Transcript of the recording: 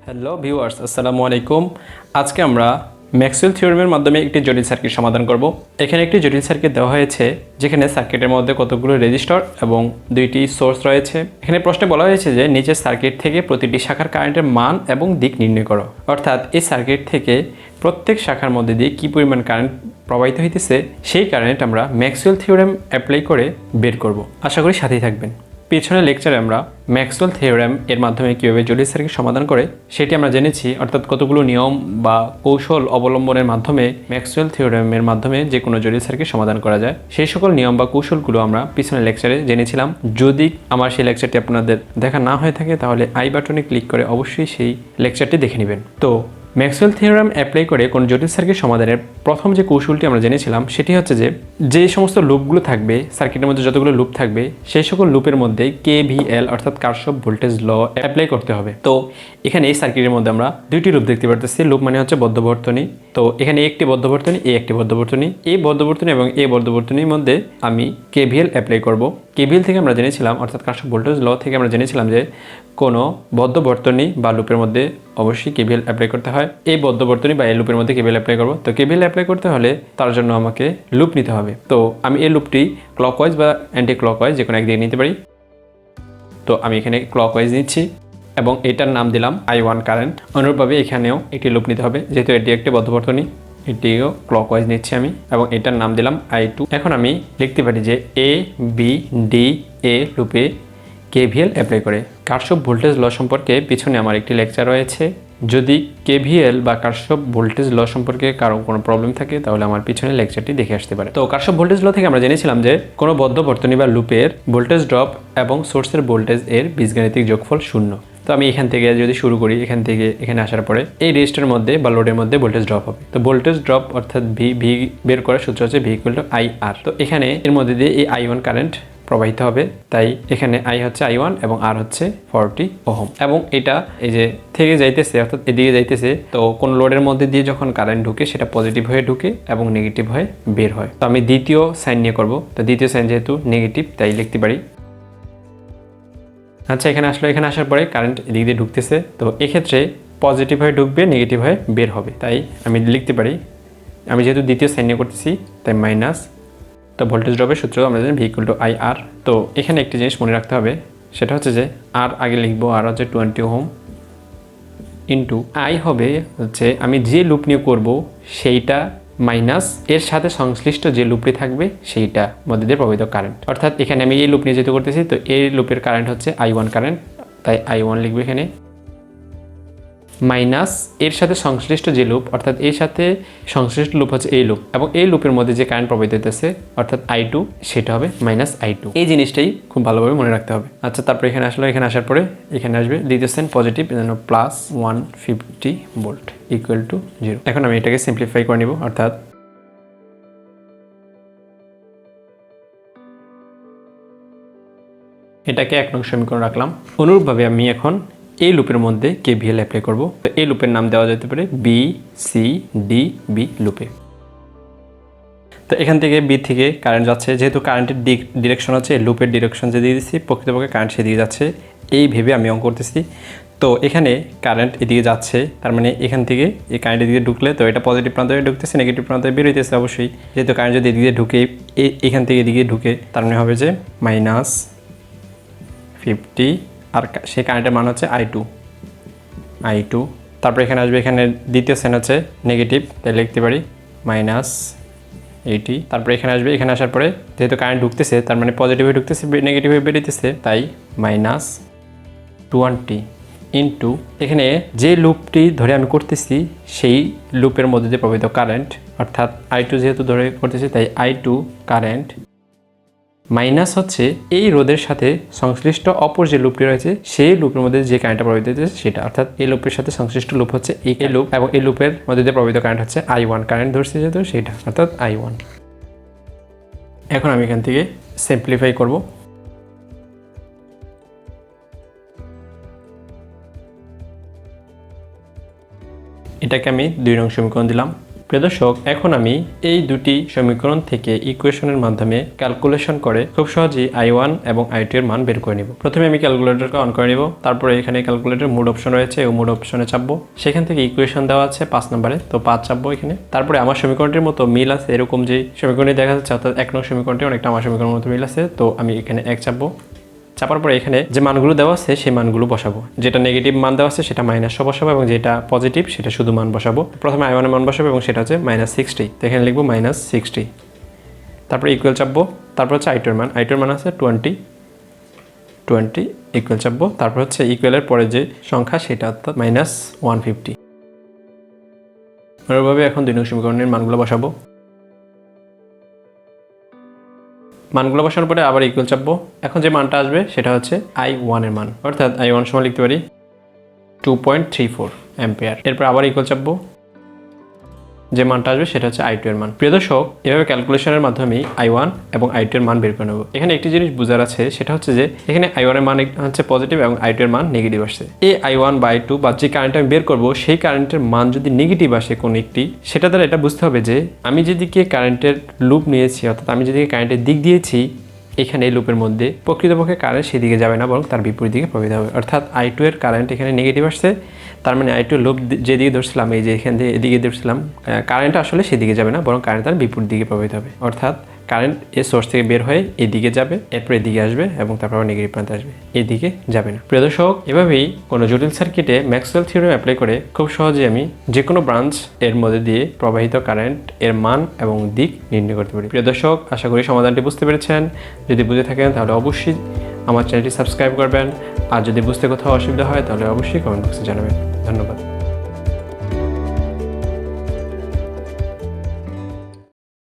Hello viewers, আসসালামু আলাইকুম। আজকে আমরা ম্যাক্সওয়েল থিওরেমের মাধ্যমে একটি জটিল সার্কিট সমাধান করব। এখানে একটি জটিল সার্কিট দেওয়া হয়েছে যেখানে সার্কিটের মধ্যে কতগুলো রেজিস্টর এবং দুইটি সোর্স রয়েছে। এখানে প্রশ্নে বলা হয়েছে যে নিচের সার্কিট থেকে প্রতিটি শাখার কারেন্টের মান এবং দিক নির্ণয় করো। অর্থাৎ এই সার্কিট থেকে প্রত্যেক শাখার মধ্যে দিয়ে কী পরিমাণ কারেন্ট প্রবাহিত হইতেছে সেই কারেন্ট আমরা ম্যাক্সওয়েল থিওরেম অ্যাপ্লাই করে বের করব। আশা করি সাথেই থাকবেন। পিছনের লেকচারে আমরা ম্যাক্সওয়েল থিওরেম এর মাধ্যমে কীভাবে জটিল সার্কিট সমাধান করে সেটি আমরা জেনেছি। অর্থাৎ কতগুলো নিয়ম বা কৌশল অবলম্বনের মাধ্যমে ম্যাক্সওয়েল থিওরেমের মাধ্যমে যে কোনো জটিল সার্কিট সমাধান করা যায়, সেই সকল নিয়ম বা কৌশলগুলো আমরা পিছনের লেকচারে জেনেছিলাম। যদি আমার সেই লেকচারটি আপনাদের দেখা না হয়ে থাকে তাহলে আই বাটনে ক্লিক করে অবশ্যই সেই লেকচারটি দেখে নেবেন। তো ম্যাক্সওয়েল থিওরেম অ্যাপ্লাই করে কোনো জটিল সার্কিট সমাধানের প্রথম যে কৌশলটি আমরা জেনেছিলাম সেটি হচ্ছে যে সমস্ত লুপগুলো থাকবে, সার্কিটের মধ্যে যতগুলো লুপ থাকবে সেই সকল লুপের মধ্যে KVL অর্থাৎ কারশফ ভোল্টেজ ল অ্যাপ্লাই করতে হবে। তো এখানে এই সার্কিটের মধ্যে আমরা দুইটি লুপ দেখতে পারতেছি। লুপ মানে হচ্ছে বদ্ধ বর্তনী। তো এখানে একটি বদ্ধ বর্তনী, একটি বদ্ধ বর্তনী। এই বদ্ধ বর্তনী এবং এই বদ্ধ বর্তনীর মধ্যে আমি KVL অ্যাপ্লাই করব। KVL থেকে আমরা জেনেছিলাম, অর্থাৎ কারশফ ভোল্টেজ ল থেকে আমরা জেনেছিলাম যে কোনো বদ্ধ বর্তনী বা লুপের মধ্যে অবশ্যই KVL অ্যাপ্লাই করতে হয়। এই বদ্ধ বর্তনী বা এই লুপের মধ্যে KVL অ্যাপ্লাই করব। তো KVL অ্যাপ্লাই করতে হলে তার জন্য আমাকে লুপ নিতে হবে। তো আমি এই লুপটি ক্লকওয়াইজ বা অ্যান্টি ক্লকওয়াইজ যে কোনো একদিকে নিতে পারি। তো আমি এখানে ক্লকওয়াইজ নিচ্ছি এবং এটার নাম দিলাম I1 কারেন্ট। অনুরূপভাবে এখানেও একটি লুপ নিতে হবে, যেহেতু এটি একটি বদ্ধ বর্তনী, এটিও ক্লকওয়াইজ নিচ্ছি আমি এবং এটার নাম দিলাম I2। এখন আমি লিখতে পারি যে A B D A লুপে KVL অ্যাপ্লাই করে। কারশফ ভোল্টেজ ল সম্পর্কে পিছনে আমার একটি লেকচার রয়েছে। যদি KVL বা কারশফ ভোল্টেজ ল সম্পর্কে কারো কোনো প্রবলেম থাকে তাহলে আমার পিছনে লেকচারটি দেখে আসতে পারে। তো কারশফ ভোল্টেজ ল থেকে আমরা জেনেছিলাম যে কোনো বদ্ধ বর্তনী বা লুপের ভোল্টেজ ড্রপ এবং সোর্সের ভোল্টেজ এর বীজগাণিতিক যোগফল 0। তো আমি এখান থেকে যদি শুরু করি, এখান থেকে এখানে আসার পরে এই রেজিস্টারের মধ্যে বা লোডের মধ্যে ভোল্টেজ ড্রপ হবে। তো ভোল্টেজ ড্রপ অর্থাৎ ভি বের করার সূত্র হচ্ছে V = IR। তো এখানে এর মধ্যে দিয়ে এই I1 কারেন্ট প্রবাহিত হবে, তাই এখানে I হচ্ছে I1 এবং R হচ্ছে 40 ওহম। এবং এটা এই যে থেকে যাইতেছে অর্থাৎ এদিকে যাইতেছে। তো কোন লোডের মধ্যে দিয়ে যখন কারেন্ট ঢুকে সেটা পজিটিভ হয়ে ঢুকে এবং নেগেটিভ হয়ে বের হয়। তো আমি দ্বিতীয় সাইন নিয়ে করব। তো দ্বিতীয় সাইন যেহেতু নেগেটিভ তাই লিখতে পারি। আচ্ছা, এখানে আসলো, এখানে আসার পরে কারেন্ট এদিক দিয়ে ঢুকতেছে। তো এক্ষেত্রে পজিটিভ হয়ে ঢুকবে, নেগেটিভ হয়ে বের হবে, তাই আমি লিখতে পারি, আমি যেহেতু দ্বিতীয় সাইন নিয়ে করতেছি তাই মাইনাস। তো ভোল্টেজ ড্রপের সূত্র আমরা জানি V = IR। তো এখানে একটি জিনিস মনে রাখতে হবে, সেটা হচ্ছে যে R আগে লিখবো, R হচ্ছে 20 ওহম ইন্টু I হবে হচ্ছে আমি যে লুপ নিয়ে করবো সেইটা মাইনাস এর সাথে সংশ্লিষ্ট যে লুপটি থাকবে সেইটা মধ্যে দিয়ে প্রবাহিত কারেন্ট। অর্থাৎ এখানে আমি এই লুপ নিয়ে যেতে করতেছি, তো এই লুপের কারেন্ট হচ্ছে I1 কারেন্ট, তাই I1 লিখবো এখানে মাইনাস এর সাথে সংশ্লিষ্ট যে লুপ, অর্থাৎ এর সাথে সংশ্লিষ্ট লুপ হচ্ছে এই লুপ এবং এই লুপের মধ্যে যে কারেন্ট প্রবাহিত হতেছে অর্থাৎ I2, সেটা হবে মাইনাস I2। এই জিনিসটাই খুব ভালোভাবে মনে রাখতে হবে। আচ্ছা, তারপর এখানে আসলো, এখানে আসার পরে এখানে আসবে দ্বিতীয় সাইন পজিটিভ, প্লাস 150 ভোল্ট = 0। এখন আমি এটাকে সিম্পলিফাই করে নিব, অর্থাৎ এটাকে 1 নং সমীকরণ রাখলাম। অনুরূপভাবে আমি এখন এই লুপের মধ্যে KVL অ্যাপ্লাই করব। তো এই লুপের নাম দেওয়া যেতে পারে B C D B লুপে। তো এখান থেকে B থেকে কারেন্ট যাচ্ছে, যেহেতু কারেন্টের ডিরেকশন হচ্ছে লুপের ডিরেকশন যে দিয়ে দিচ্ছি, প্রকৃতপক্ষে কারেন্ট সেদিকে যাচ্ছে, এই ভেবে আমি অঙ্ক করতেছি। তো এখানে কারেন্ট এদিকে যাচ্ছে, তার মানে এখান থেকে এই কারেন্টের দিকে ঢুকলে তো এটা পজিটিভ প্রান্তে ঢুকতেছে, নেগেটিভ প্রান্তে বের হইতেছে অবশ্যই। যেহেতু কারেন্ট যদি এদিকে ঢুকে এখান থেকে এদিকে ঢুকে, তার মানে হবে যে -50, আর সেই কারেন্টের মান হচ্ছে I2। তারপর এখানে আসবে, এখানে দ্বিতীয় সাইন হচ্ছে নেগেটিভ, তাই লিখতে পারি -80। তারপর এখানে আসবে, এখানে আসার পরে যেহেতু কারেন্ট ঢুকতেছে তার মানে পজিটিভ হয়ে ঢুকতেছে, নেগেটিভ হয়ে বেরিয়েছে, তাই -20 ইন্টু এখানে যে লুপটি ধরে আমি করতেছি সেই লুপের মধ্যে যে প্রবাহিত কারেন্ট, অর্থাৎ I2 যেহেতু ধরে করতেছি তাই I2 কারেন্ট মাইনাস হচ্ছে এই রোধের সাথে সংশ্লিষ্ট অপর যে লুপটি রয়েছে সেই লুপের মধ্যে যে কারেন্টটা প্রবাহিত হচ্ছে সেটা, অর্থাৎ এই লুপের সাথে সংশ্লিষ্ট লুপ হচ্ছে এই লুপ এবং এই লুপের মধ্যে যে প্রবাহিত কারেন্ট হচ্ছে I1 কারেন্ট ধরছে যেহেতু সেটা, অর্থাৎ I1। এখন আমি এখান থেকে সিম্পলিফাই করব। এটাকে আমি 2 নং সমীকরণ দিলাম। প্রিয় দর্শক, এখন আমি এই দুটি সমীকরণ থেকে ইকুয়েশনের মাধ্যমে ক্যালকুলেশন করে খুব সহজেই I1 এবং I2 এর মান বের করে নিব। প্রথমে আমি ক্যালকুলেটরকে অন করে নিব, তারপরে এখানে ক্যালকুলেটর মোড অপশন রয়েছে, এই মোড অপশনে চাপবো। সেখান থেকে ইকুয়েশন দেওয়া আছে 5 নম্বরে, তো 5 চাপবো এখানে। তারপরে আমার সমীকরণটির মতো মিল আছে, এরকম যে সমীকরণটি দেখা যাচ্ছে অর্থাৎ 1 নং সমীকরণটি অনেকটা আমার সমীকরণের মতো মিল আছে, তো আমি এখানে 1 চাপবো। চাপার পরে এখানে যে মানগুলো দেওয়া আছে সেই মানগুলো বসাবো। যেটা নেগেটিভ মান দেওয়া আছে সেটা -100 বসাবো এবং যেটা পজিটিভ সেটা শুধু মান বসাবো। প্রথমে I1 এর মান বসাবো এবং সেটা হচ্ছে -60, তো এখানে লিখবো -60। তারপরে ইকুয়াল চাপবো, তারপর হচ্ছে I2 এর মান, I2 এর মান আছে 20 ইকুয়াল চাপবো। তারপর হচ্ছে ইকুয়ালের পরে যে সংখ্যা সেটা অর্থাৎ -150। এভাবে এখন 2 নং সমীকরণের মানগুলো বসাবো। মানগুলো বসানোর পরে আবার ইকুয়াল চাপবো। এখন যে মানটা আসবে সেটা হচ্ছে I1 এর মান, অর্থাৎ I1 সমান লিখতে পারি 2.34 অ্যাম্পিয়ার। এরপর আবার ইকুয়াল চাপবো, যে মানটা আসবে সেটা হচ্ছে I2 এর মান। প্রিয় দর্শক, এভাবে ক্যালকুলেশনের মাধ্যমে I1 এবং I2 এর মান বের করে নেব। এখানে একটি জিনিস বোঝার আছে, সেটা হচ্ছে যে এখানে I1 এর মান হচ্ছে পজিটিভ এবং I2 এর মান নেগেটিভ আসছে। এই I1 বা I2 বা যে কারেন্ট আমি বের করব সেই কারেন্টের মান যদি নেগেটিভ আসে কোন একটি, সেটা দ্বারা এটা বুঝতে হবে যে আমি যেদিকে কারেন্টের লুপ নিয়েছি, অর্থাৎ আমি যেদিকে কারেন্টের দিক দিয়েছি এখানে এই লুপের মধ্যে, প্রকৃতপক্ষে কারেন্ট সেদিকে যাবে না, বরং তার বিপরীত দিকে প্রবাহিত হবে। অর্থাৎ I2 এর কারেন্ট এখানে নেগেটিভ আসছে, তার মানে I2 লুপ যেদিকে ধরছিলাম, এই যে এখান থেকে এদিকে ধরছিলাম, কারেন্ট আসলে সেদিকে যাবে না, বরং কারেন্ট তার বিপরীত দিকে প্রবাহিত হবে। অর্থাৎ কারেন্ট এই সোর্স থেকে বের হয়ে এদিকে যাবে, এরপর এদিকে আসবে এবং তারপর নেগেটিভ প্রান্তে আসবে, এদিকে যাবে না। প্রিয় দর্শক, এভাবেই কোনো জটিল সার্কিটে ম্যাক্সওয়েল থিওরেম অ্যাপ্লাই করে খুব সহজে আমি যে কোনো ব্রাঞ্চ এর মধ্যে দিয়ে প্রবাহিত কারেন্ট এর মান এবং দিক নির্ণয় করতে পারি। প্রিয় দর্শক, আশা করি সমাধানটি বুঝতে পেরেছেন। যদি বুঝে থাকেন তাহলে অবশ্যই আমার চ্যানেলটি সাবস্ক্রাইব করবেন, আর যদি বুঝতে কোথাও অসুবিধা হয় তাহলে অবশ্যই কমেন্ট বক্সে জানাবেন। ধন্যবাদ।